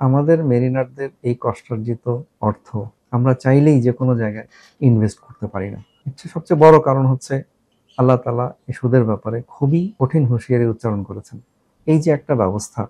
আমাদের মেরিনারদের এই কষ্টার্জিত অর্থ আমরা চাইলেই যে কোনো জায়গায় ইনভেস্ট করতে পারি না। সবচেয়ে বড় কারণ হচ্ছে আল্লাহ তাআলা এই সুদের ব্যাপারে খুবই কঠিন হুঁশিয়ারি উচ্চারণ করেছেন। এই যে একটা ব্যবস্থা,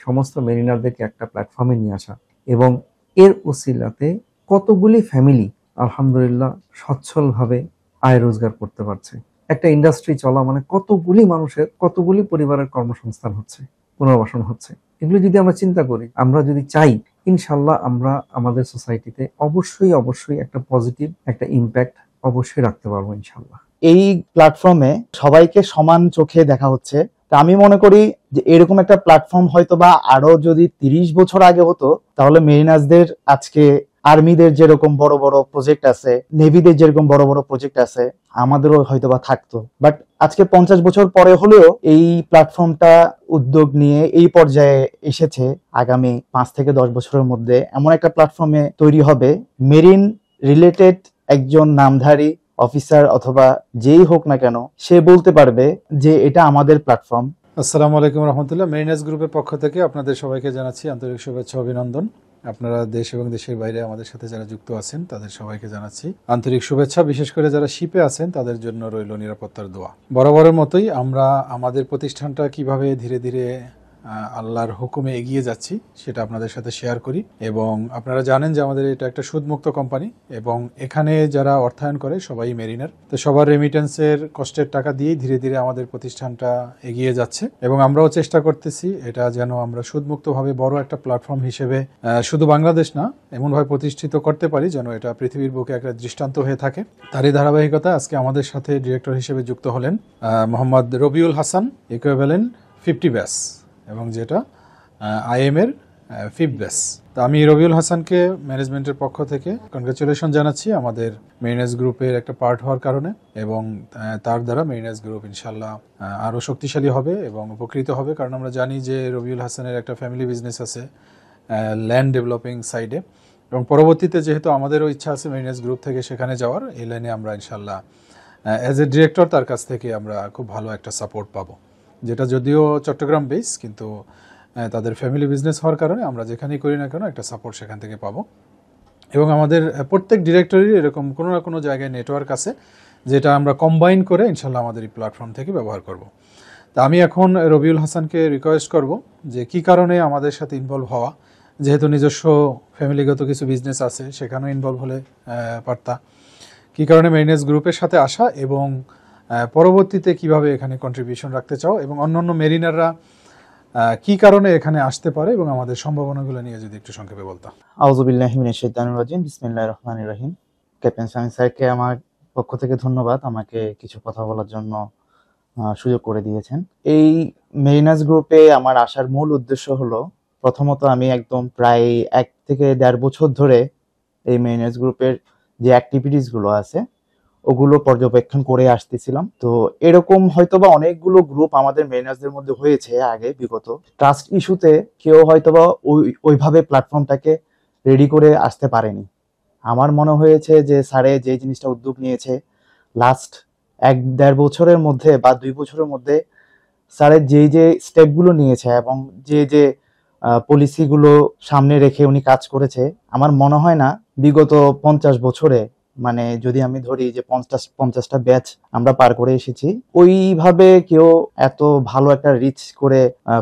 সমস্ত মেরিনারদেরকে একটা প্ল্যাটফর্মে নিয়ে আসা এবং এর উসিলাতে কতগুলি ফ্যামিলি আলহামদুলিল্লাহ সচ্ছলভাবে আয় রোজগার করতে পারছে। একটা ইন্ডাস্ট্রি চলা মানে কতগুলি মানুষের, কতগুলি পরিবারের কর্মসংস্থান হচ্ছে, পুনর্বাসন হচ্ছে। এগুলো যদি আমরা চিন্তা করি, আমরা যদি চাই, ইনশাল্লাহ আমরা আমাদের সোসাইটিতে অবশ্যই অবশ্যই একটা পজিটিভ একটা ইম্প্যাক্ট অবশ্যই রাখতে পারবো ইনশাল্লাহ। এই প্ল্যাটফর্মে সবাইকে সমান চোখে দেখা হচ্ছে। তা আমি মনে করি যে এরকম একটা প্ল্যাটফর্ম হয়তো বা আরো যদি 30 বছর আগে হতো, তাহলে মেরিনার্সদের আজকে আর্মিদের যেরকম বড় বড় প্রজেক্ট আছে, নেভিদের যেরকম বড় বড় প্রজেক্ট আছে, আমাদেরও হয়তো বা থাকতো। বাট আজকে 50 বছর পরে হলেও এই প্ল্যাটফর্মটা উদ্যোগ নিয়ে এই পর্যায়ে এসেছে। আগামী 5 থেকে 10 বছরের মধ্যে এমন একটা প্ল্যাটফর্মে তৈরি হবে, মেরিন রিলেটেড একজন নামধারী অফিসার অথবা যেই হোক না কেন, সে বলতে পারবে যে এটা আমাদের প্ল্যাটফর্ম। আসসালামু আলাইকুম রহমতুল্লাহ। মেরিনার্স গ্রুপের পক্ষ থেকে আপনাদের সবাইকে জানাচ্ছি আন্তরিক শুভেচ্ছা অভিনন্দন। আপনারা দেশ এবং দেশের বাইরে আমাদের সাথে যারা যুক্ত আছেন তাদের সবাইকে জানাচ্ছি আন্তরিক শুভেচ্ছা। বিশেষ করে যারা শিপে আছেন তাদের জন্য রইল নিরাপত্তার দোয়া। বরাবরের মতোই আমরা আমাদের প্রতিষ্ঠানটা কিভাবে ধীরে ধীরে আল্লাহর হুকুমে এগিয়ে যাচ্ছি সেটা আপনাদের সাথে শেয়ার করি। এবং আপনারা জানেন যে আমাদের এটা একটা সুদমুক্ত কোম্পানি এবং এখানে যারা অর্থায়ন করে সবাই মেরিনার। তো সবার রেমিটেন্সের কষ্টের টাকা দিয়েই ধীরে ধীরে আমাদের প্রতিষ্ঠানটা এগিয়ে যাচ্ছে এবং আমরাও চেষ্টা করতেছি এটা যেন আমরা সুদমুক্তভাবে বড় একটা প্ল্যাটফর্ম হিসেবে শুধু বাংলাদেশ না এমনভাবে প্রতিষ্ঠিত করতে পারি যেন এটা পৃথিবীর বুকে একটা দৃষ্টান্ত হয়ে থাকে। তারই ধারাবাহিকতা আজকে আমাদের সাথে ডিরেক্টর হিসেবে যুক্ত হলেন মোহাম্মদ রবিউল হাসান, ইকুইভ্যালেন্ট 50 ব্যাস এবং যেটা IM এর 5th ব্যাস। তো আমি রবিউল হাসানকে ম্যানেজমেন্টের পক্ষ থেকে কনগ্রাচুলেশন জানাচ্ছি আমাদের মেরিনার্স গ্রুপের একটা পার্ট হওয়ার কারণে এবং তার দ্বারা মেরিনার্স গ্রুপ ইনশাল্লাহ আরও শক্তিশালী হবে এবং উপকৃত হবে। কারণ আমরা জানি যে রবিউল হাসানের একটা ফ্যামিলি বিজনেস আছে ল্যান্ড ডেভেলপিং সাইডে এবং পরবর্তীতে যেহেতু আমাদেরও ইচ্ছা আছে মেরিনার্স গ্রুপ থেকে সেখানে যাওয়ার, এই লাইনে আমরা ইনশাল্লাহ অ্যাজ এ ডিরেক্টর তার কাছ থেকে আমরা খুব ভালো একটা সাপোর্ট পাবো, যেটা যদিও চট্টগ্রাম বেস কিন্তু তাদের ফ্যামিলি বিজনেস হওয়ার কারণে আমরা যেখানেই করি না কেন একটা সাপোর্ট সেখান থেকে পাবো। এবং আমাদের প্রত্যেক ডিরেক্টরির এরকম কোনো না কোনো জায়গায় নেটওয়ার্ক আছে যেটা আমরা কম্বাইন করে ইনশাল্লাহ আমাদের এই প্ল্যাটফর্ম থেকে ব্যবহার করব। তা আমি এখন রবিউল হাসানকে রিকোয়েস্ট করব যে কী কারণে আমাদের সাথে ইনভলভ হওয়া, যেহেতু নিজস্ব ফ্যামিলিগত কিছু বিজনেস আছে সেখানেও ইনভলভ হলে পারতা, কী কারণে মেরিনার্স গ্রুপের সাথে আসা এবং পরবর্তীতে কিভাবে এখানে কন্ট্রিবিউশন রাখতে চাও এবং অন্যান্য মেরিনাররা কি কারণে এখানে আসতে পারে এবং আমাদের সম্ভাবনাগুলো নিয়ে যদি একটু সংক্ষেপে বলতাম। আউযু বিল্লাহি মিনাশ শাইতানির রাজিম, বিসমিল্লাহির রহমানির রহিম। ক্যাপ্টেন শামীম স্যারকে আমার পক্ষ থেকে ধন্যবাদ আমাকে কিছু কথা বলার জন্য সুযোগ করে দিয়েছেন। এই মেরিনার্স গ্রুপে আমার আসার মূল উদ্দেশ্য হলো, প্রথমত আমি একদম প্রায় 1 থেকে 1.5 বছর ধরে এই মেরিনার্স গ্রুপের যে অ্যাক্টিভিটিস গুলো আছে ওগুলো পর্যবেক্ষণ করে আসতেছিলাম। তো এরকম হয়তোবা অনেকগুলো গ্রুপ আমাদের মেরিনার্সদের মধ্যে হয়েছে আগে বিগত। ট্রাস্ট ইস্যুতে কেউ হয়তোবা ওইভাবে প্ল্যাটফর্মটাকে রেডি করে আসতে পারেনি। আমার মনে হয়েছে যে স্যারে যে জিনিসটা উদ্যোগ নিয়েছে লাস্ট 1-1.5 বছরের মধ্যে বা 2 বছরের মধ্যে স্যারের যে স্টেপগুলো নিয়েছে এবং যে পলিসিগুলো সামনে রেখে উনি কাজ করেছে, আমার মনে হয় না বিগত 50 বছরে, মানে যদি আমি ধরি যে 50টা ব্যাচ আমরা পার করে এসেছি, ওইভাবে কেউ এত ভালো একটা রিচ করে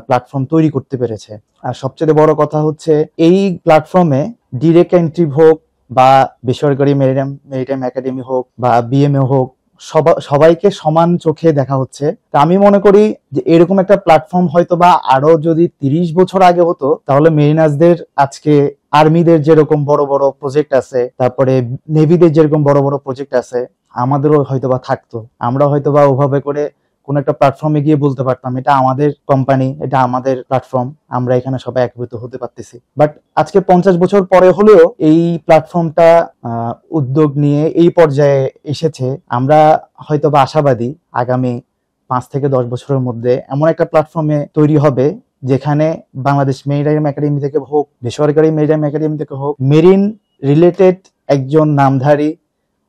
প্ল্যাটফর্ম তৈরি করতে পেরেছে। আর সবচেয়ে বড় কথা হচ্ছে এই প্ল্যাটফর্মে ডিরেক্ট এন্ট্রি হোক বা বেসরকারি মেরিটাইম একাডেমি হোক বা BMA হোক, সবাইকে সমান চোখে দেখা হচ্ছে। তা আমি মনে করি যে এরকম একটা প্ল্যাটফর্ম হয়তো বা আরো যদি 30 বছর আগে হতো, তাহলে মেরিনার্সদের আজকে আর্মিদের যেরকম বড় বড় প্রজেক্ট আছে, তারপরে নেভিদের যেরকম বড় বড় প্রজেক্ট আছে, আমাদেরও হয়তো বা থাকতো। আমরা হয়তো বা ওভাবে করে কোন একটা প্ল্যাটফর্মে গিয়ে বলতে পারতাম এটা আমাদের কোম্পানি, এটা আমাদের প্ল্যাটফর্ম, আমরা এখানে সবাই একীভূত হতে পারতেছি। বাট আজকে 50 বছর পরে হলেও এই প্ল্যাটফর্মটা উদ্যোগ নিয়ে এই পর্যায়ে এসেছে। আমরা হয়তো বা আশাবাদী আগামী 5 থেকে 10 বছরের মধ্যে এমন একটা প্ল্যাটফর্মে তৈরি হবে যেখানে বাংলাদেশ মেরিটাইম একাডেমি থেকে হোক, বেসরকারি মেরিটাইম একাডেমি থেকে হোক, মেরিন রিলেটেড একজন নামধারী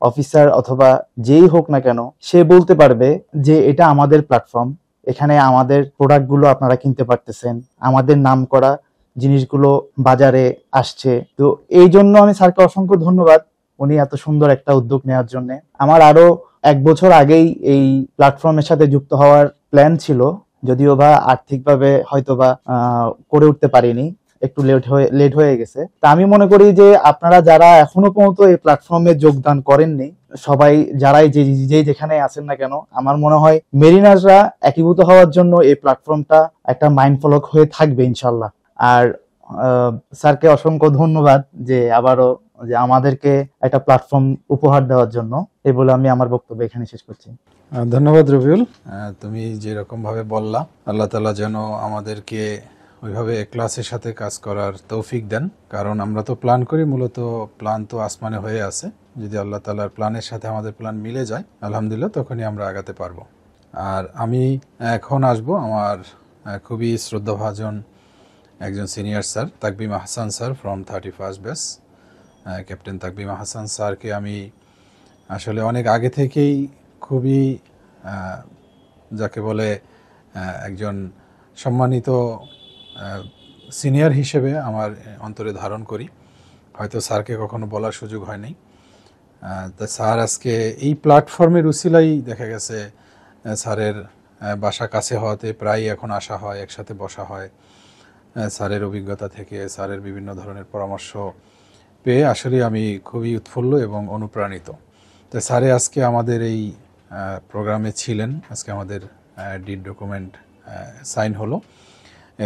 অফিসার অথবা যেই হোক না কেন, সে বলতে পারবে যে এটা আমাদের প্ল্যাটফর্ম, এখানে আমাদের প্রোডাক্টগুলো আপনারা কিনতে পারতেছেন, আমাদের নাম করা জিনিসগুলো বাজারে আসছে। তো এই জন্য আমি স্যারকে অসংখ্য ধন্যবাদ, উনি এত সুন্দর একটা উদ্যোগ নেওয়ার জন্য। আমার আরো 1 বছর আগেই এই প্ল্যাটফর্মের সাথে যুক্ত হওয়ার প্ল্যান ছিল, যদিও বা আর্থিকভাবে হয়তোবা করে উঠতে পারিনি, একটু লেট হয়ে গেছে। তা আমি মনে করি যে আপনারা যারা এখনো পর্যন্ত এই প্ল্যাটফর্মে যোগদান করেননি, সবাই যারাই যে যেখানে আছেন না কেন, আমার মনে হয় মেরিনার্সরা একীভূত হওয়ার জন্য এই প্ল্যাটফর্মটা একটা মাইন্ড ফলক হয়ে থাকবে ইনশাল্লাহ। আর স্যারকে অসংখ্য ধন্যবাদ যে আবারও যে আমাদেরকে একটা প্ল্যাটফর্ম উপহার দেওয়ার জন্য। এই বলে আমি আমার বক্তব্য এখানে শেষ করছি। ধন্যবাদ রবিউল, তুমি যেরকম ভাবে বললা, আল্লাহ তাআলা যেন আমাদেরকে ওইভাবে ইখলাসের সাথে কাজ করার তৌফিক দেন। কারণ আমরা তো প্ল্যান করি, মূলত প্ল্যান তো আসমানে হয়ে আছে। যদি আল্লাহ তাআলার প্ল্যানের সাথে আমাদের প্ল্যান মিলে যায়, আলহামদুলিল্লাহ, তখনই আমরা আগাতে পারবো। আর আমি এখন আসবো আমার খুবই শ্রদ্ধাভাজন একজন senior sir, Takbim Ahsan sir from 31st batch. Captain Takbim Ahsan স্যারকে আমি আসলে অনেক আগে থেকেই খুবই যাকে বলে একজন সম্মানিত সিনিয়র হিসেবে আমার অন্তরে ধারণ করি। হয়তো স্যারকে কখনো বলার সুযোগ হয়নি। তা স্যার আজকে এই প্ল্যাটফর্মের উসিলাই দেখা গেছে স্যারের বাসা কাছে হওয়াতে প্রায় এখন আসা হয়, একসাথে বসা হয়। স্যারের অভিজ্ঞতা থেকে স্যারের বিভিন্ন ধরনের পরামর্শ পেয়ে আসলে আমি খুবই উৎফুল্ল এবং অনুপ্রাণিত। তো স্যারে আজকে আমাদের এই প্রোগ্রামে ছিলেন, আজকে আমাদের ডিড ডকুমেন্ট সাইন হলো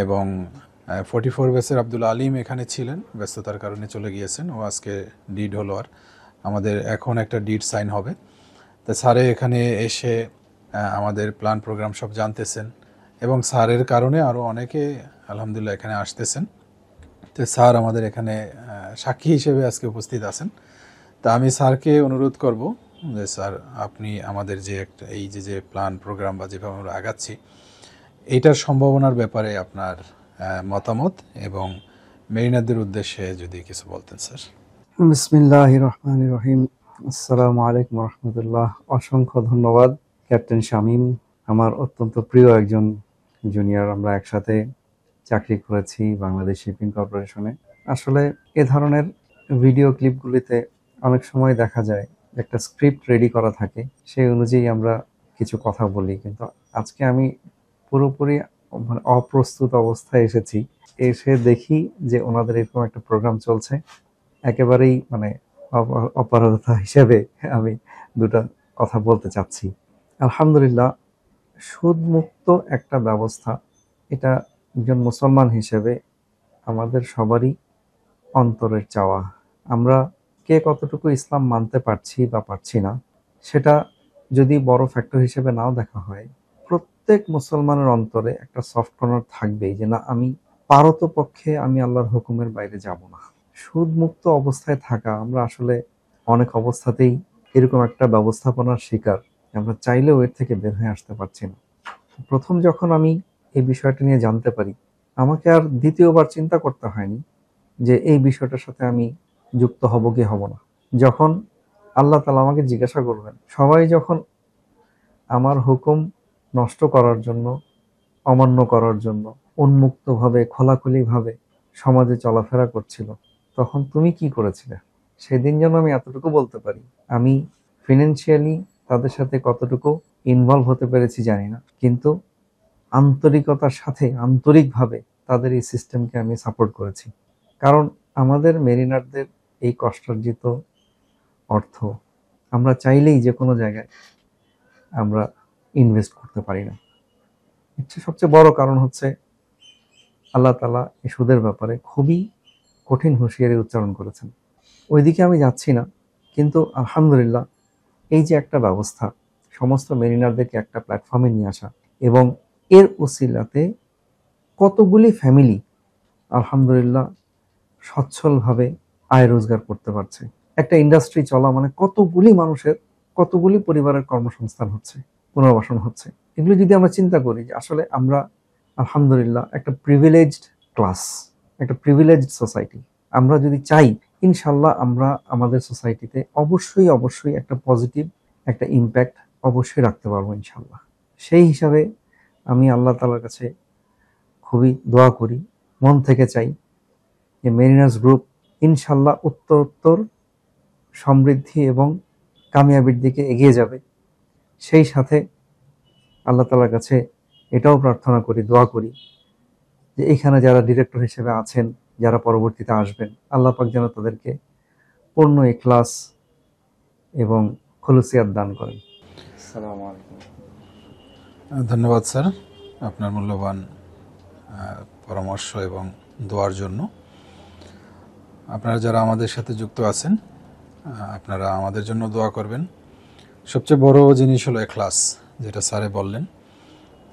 এবং 44 ব্যাচের আব্দুল আলিম এখানে ছিলেন, ব্যস্ততার কারণে চলে গিয়েছেন, ও আজকে ডিড হলো। আর আমাদের এখন একটা ডিড সাইন হবে। তো স্যারে এখানে এসে আমাদের প্ল্যান প্রোগ্রাম সব জানতেছেন এবং স্যারের কারণে আরও অনেকে আলহামদুলিল্লাহ এখানে আসতেছেন। তো স্যার আমাদের এখানে সাক্ষী হিসেবে আজকে উপস্থিত আছেন। তা আমি স্যারকে অনুরোধ করব যে স্যার, আপনি আমাদের যে একটা এই যে প্ল্যান প্রোগ্রাম বা যেভাবে আমরা আগাচ্ছি, এইটার সম্ভাবনার ব্যাপারে আপনার মতামত এবং মেরিনারদের উদ্দেশ্যে যদি কিছু বলতেন স্যার। বিসমিল্লাহির রহমানির রহিম। আসসালামু আলাইকুম রহমতুল্লাহ। অসংখ্য ধন্যবাদ ক্যাপ্টেন শামীম, আমার অত্যন্ত প্রিয় একজন জুনিয়র। আমরা একসাথে চাকরি করেছি বাংলাদেশ শিপিং কর্পোরেশনে। আসলে এ ধরনের ভিডিও ক্লিপগুলিতে অনেক সময় দেখা যায় একটা স্ক্রিপ্ট রেডি করা থাকে, সেই অনুযায়ী আমরা কিছু কথা বলি, কিন্তু আজকে আমি পুরোপুরি অপ্রস্তুত অবস্থায় এসেছি। এসে দেখি যে ওনাদের এরকম একটা প্রোগ্রাম চলছে। একেবারেই অপারগতা হিসেবে আমি দুটো কথা বলতে চাচ্ছি। আলহামদুলিল্লাহ, সুদমুক্ত একটা ব্যবস্থা, এটা একজন মুসলমান হিসেবে আমাদের সবারই অন্তরের চাওয়া। আমরা কে কতটুকু ইসলাম মানতে পারছি বা পারছি না, সেটা যদি বড় ফ্যাক্টর হিসেবে নাও দেখা হয়, প্রত্যেক মুসলমানের অন্তরে একটা সফট কর্নার থাকবেই যে না, আমি পারতপক্ষে আমি আল্লাহর হুকুমের বাইরে যাব না। সুদমুক্ত অবস্থায় থাকা, আমরা আসলে অনেক অবস্থাতেই এরকম একটা ব্যবস্থাপনার শিকার, আমরা চাইলেও এর থেকে বের হয়ে আসতে পারছি না। প্রথম যখন আমি এই বিষয়টা নিয়ে জানতে পারি, আমাকে আর দ্বিতীয়বার চিন্তা করতে হয়নি যে এই বিষয়টার সাথে আমি যুক্ত হব কি হব না। যখন আল্লাহ তাআলা আমাকে জিজ্ঞাসা করবেন, সবাই যখন আমার হুকুম নষ্ট করার জন্য, অমান্য করার জন্য উন্মুক্তভাবে খোলাখুলিভাবে সমাজে চলাফেরা করছিল, তখন তুমি কি করেছিলে? সেদিন যেন আমি এতটুকু বলতে পারি, আমি ফিনান্সিয়ালি তাদের সাথে কতটুকু ইনভলভ হতে পেরেছি জানি না, কিন্তু আন্তরিকতার সাথে আন্তরিকভাবে তাদের এই সিস্টেমকে আমি সাপোর্ট করেছি। কারণ আমাদের মেরিনারদের এই কষ্টার্জিত অর্থ আমরা চাইলেই যে কোনো জায়গায় আমরা ইনভেস্ট করতে পারি না। সবচেয়ে বড় কারণ হচ্ছে আল্লাহ তাআলা এই সুদের ব্যাপারে খুবই কঠিন হুঁশিয়ারি উচ্চারণ করেছেন। ওইদিকে আমি যাচ্ছি না, কিন্তু আলহামদুলিল্লাহ এই যে একটা ব্যবস্থা, সমস্ত মেরিনারদেরকে একটা প্ল্যাটফর্মে নিয়ে আসা, এবং এর উসিলাতে কতগুলি ফ্যামিলি আলহামদুলিল্লাহ সচ্ছলভাবে আয় রোজগার করতে পারছে। একটা ইন্ডাস্ট্রি চলা মানে কতগুলি মানুষের, কতগুলি পরিবারের কর্মসংস্থান হচ্ছে, পুনর্বাসন হচ্ছে। এগুলো যদি আমরা চিন্তা করি যে আসলে আমরা আলহামদুলিল্লাহ একটা প্রিভিলেজড ক্লাস, একটা প্রিভিলেজড সোসাইটি, আমরা যদি চাই ইনশাল্লাহ আমরা আমাদের সোসাইটিতে অবশ্যই অবশ্যই একটা পজিটিভ একটা ইম্প্যাক্ট অবশ্যই রাখতে পারবো ইনশাল্লাহ। সেই হিসাবে আমি আল্লাহ তাআলার কাছে খুবই দোয়া করি মন থেকে চাই যে মেরিনার্স গ্রুপ ইনশাল্লাহ উত্তর সমৃদ্ধি এবং কামিয়াবির দিকে এগিয়ে যাবে। সেই সাথে আল্লাহ তাআলার কাছে এটাও প্রার্থনা করি, দোয়া করি যে এখানে যারা ডিরেক্টর হিসেবে আছেন, যারা পরবর্তীতে আসবেন, আল্লাহ পাক যেন তাদেরকে পূর্ণ ইখলাস এবং খুলুসিয়াত দান করেন। আসসালামু আলাইকুম। ধন্যবাদ স্যার আপনার মূল্যবান পরামর্শ এবং দোয়ার জন্য। আপনারা যারা আমাদের সাথে যুক্ত আছেন, আপনারা আমাদের জন্য দোয়া করবেন। সবচেয়ে বড় জিনিস হলো ইখলাস, যেটা স্যারে বললেন।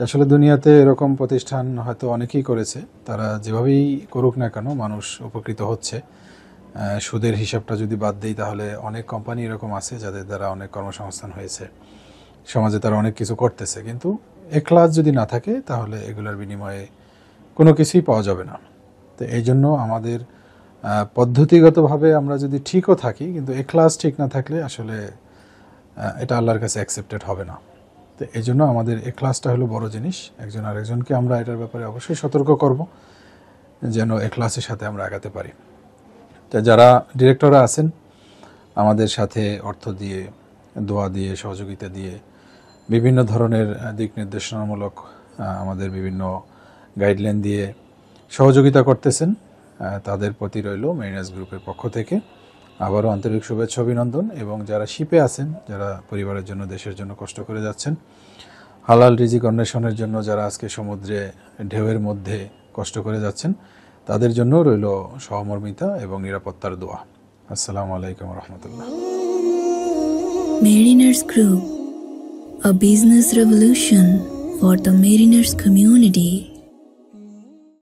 আসলে দুনিয়াতে এরকম প্রতিষ্ঠান হয়তো অনেকেই করেছে, তারা যেভাবেই করুক না কেন মানুষ উপকৃত হচ্ছে। সুদের হিসাবটা যদি বাদ দিই তাহলে অনেক কোম্পানি এরকম আছে যাদের দ্বারা অনেক কর্মসংস্থান হয়েছে, সমাজে তারা অনেক কিছু করতেছে, কিন্তু ইখলাস যদি না থাকে তাহলে এগুলোর বিনিময়ে কোনো কিছুই পাওয়া যাবে না। তো এই জন্য আমাদের পদ্ধতিগতভাবে আমরা যদি ঠিকও থাকি, কিন্তু ইখলাস ঠিক না থাকলে আসলে এটা আল্লাহর কাছে অ্যাকসেপ্টেড হবে না। তো এই জন্য আমাদের ইখলাসটা হলো বড় জিনিস। একজন আরেকজনকে আমরা এটার ব্যাপারে অবশ্যই সতর্ক করব যেন ইখলাসের সাথে আমরা আগাতে পারি। তো যারা ডিরেক্টররা আছেন আমাদের সাথে অর্থ দিয়ে, দোয়া দিয়ে, সহযোগিতা দিয়ে, বিভিন্ন ধরনের দিক নির্দেশনামূলক আমাদের বিভিন্ন গাইডলাইন দিয়ে সহযোগিতা করতেছেন, তাদের প্রতি রইল মেরিনার্স গ্রুপের পক্ষ থেকে আবারও আন্তরিক শুভেচ্ছা, অভিনন্দন। এবং যারা শিপে আছেন, যারা পরিবারের জন্য, দেশের জন্য কষ্ট করে যাচ্ছেন, হালাল রিজিক অন্বেষণের জন্য যারা আজকে সমুদ্রে ঢেউয়ের মধ্যে কষ্ট করে যাচ্ছেন, তাদের জন্য রইল সহমর্মিতা এবং নিরাপত্তার দোয়া। আসসালামু আলাইকুম রহমতুল্লাহ। Mariners Group, a business revolution for the mariners community.